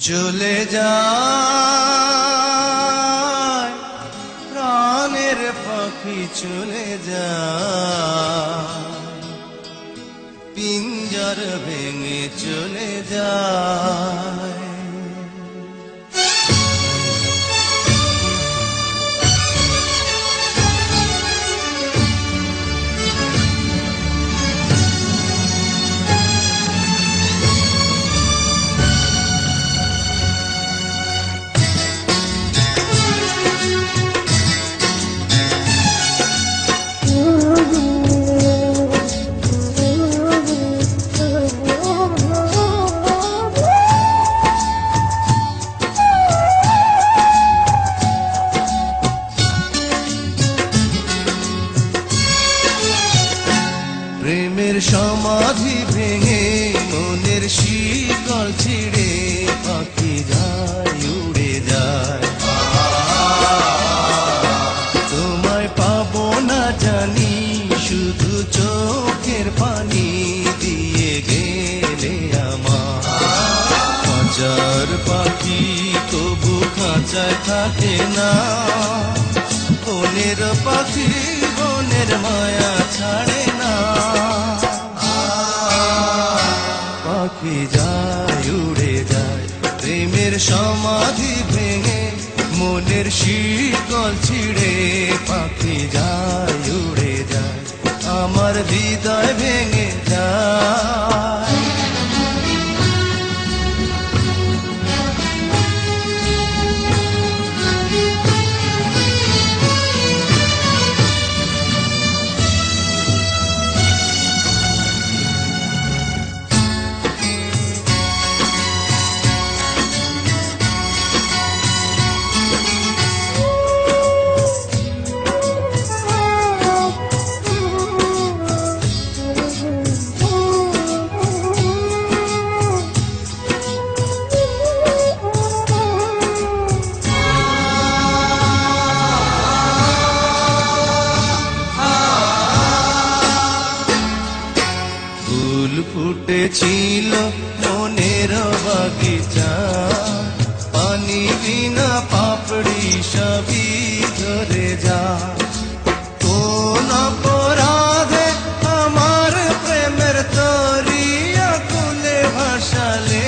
চলে যায় প্রাণের পাখি চলে যায়, পিঞ্জর ভেঙে চলে যায়। প্রেমের সমাধি ভেঙে মনের শিকল ছিঁড়ে পাখি যায় উড়ে যায়। তোমায় পাবো না জানি, শুধু চোখের পানি দিয়ে গেলে আমার। খাঁচার পাখি তবু খাঁচায় থাকে না, বনের পাখি বনের মায়া ছাড়ে না। পাখি যায় উড়ে যায় প্রেমের সমাধি ভেঙে মনের শিকল ছিঁড়ে পাখি যায় উড়ে যায়, আমার হৃদয় ভেঙে যায়। ফুল ফুটেছিল মনের বাগিচা, পানি বিনা পাপড়ি সবই ধরে যা। কোন অপরাধে আমার প্রেমের তরি আকুলে ভাসালে,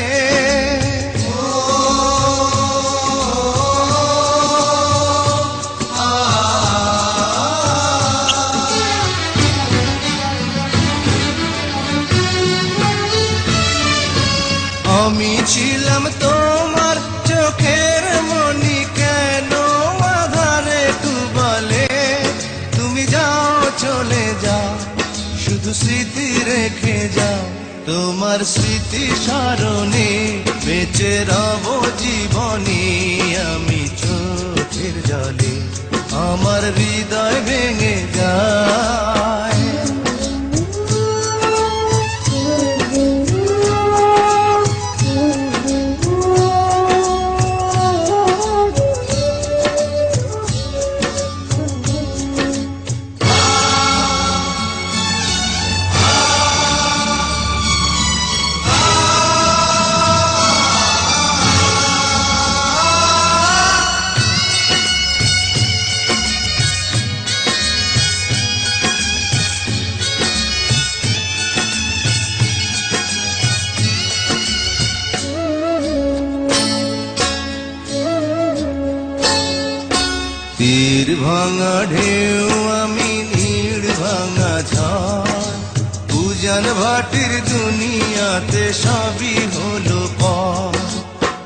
আমি ছিলাম তোমার চোখের মনি, কেন আধারে ডুবালে। তুমি যাও চলে যাও, শুধু স্মৃতি রেখে যাও, তোমার স্মৃতি স্মরণে বেঁচে রব জীবনে। আমি চোখের জলে আমার হৃদয় ভেঙে যায়। তীর ভাঙা ঢেউ আমি নীড় ভাঙা ঝড়, উজান ভাটির দুনিয়াতে সবই হলো পর।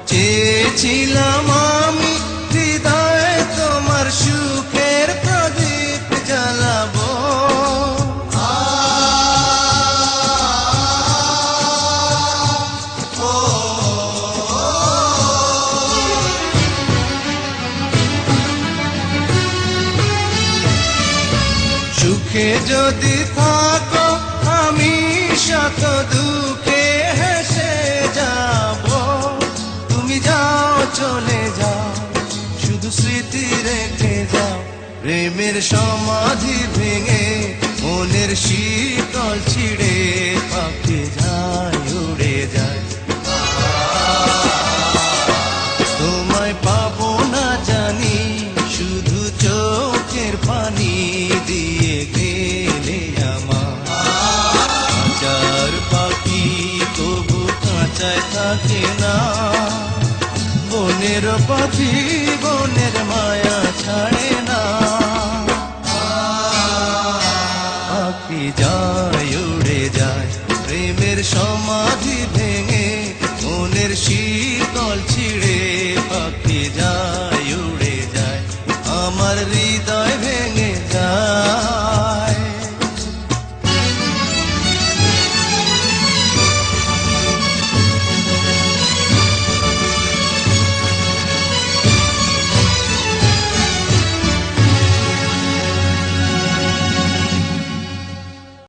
চেয়েছিলাম আমি হৃদয়ে তোমার সুখের প্রদীপ জ্বালাবো, সুখে যদি থাকো আমি শত দুঃখে হেসে যাব। তুমি যাও চলে যাও, শুধু স্মৃতি রেখে যাও, প্রেমের সমাধি ভেঙে মনের শীতল ছিঁড়ে পাখি যায় উড়ে যায়। খাঁচায় থাকে না। বনের পাখি বনের মায়া ছাড়ে না। পাখি যায় উড়ে যায় প্রেমের সমাধি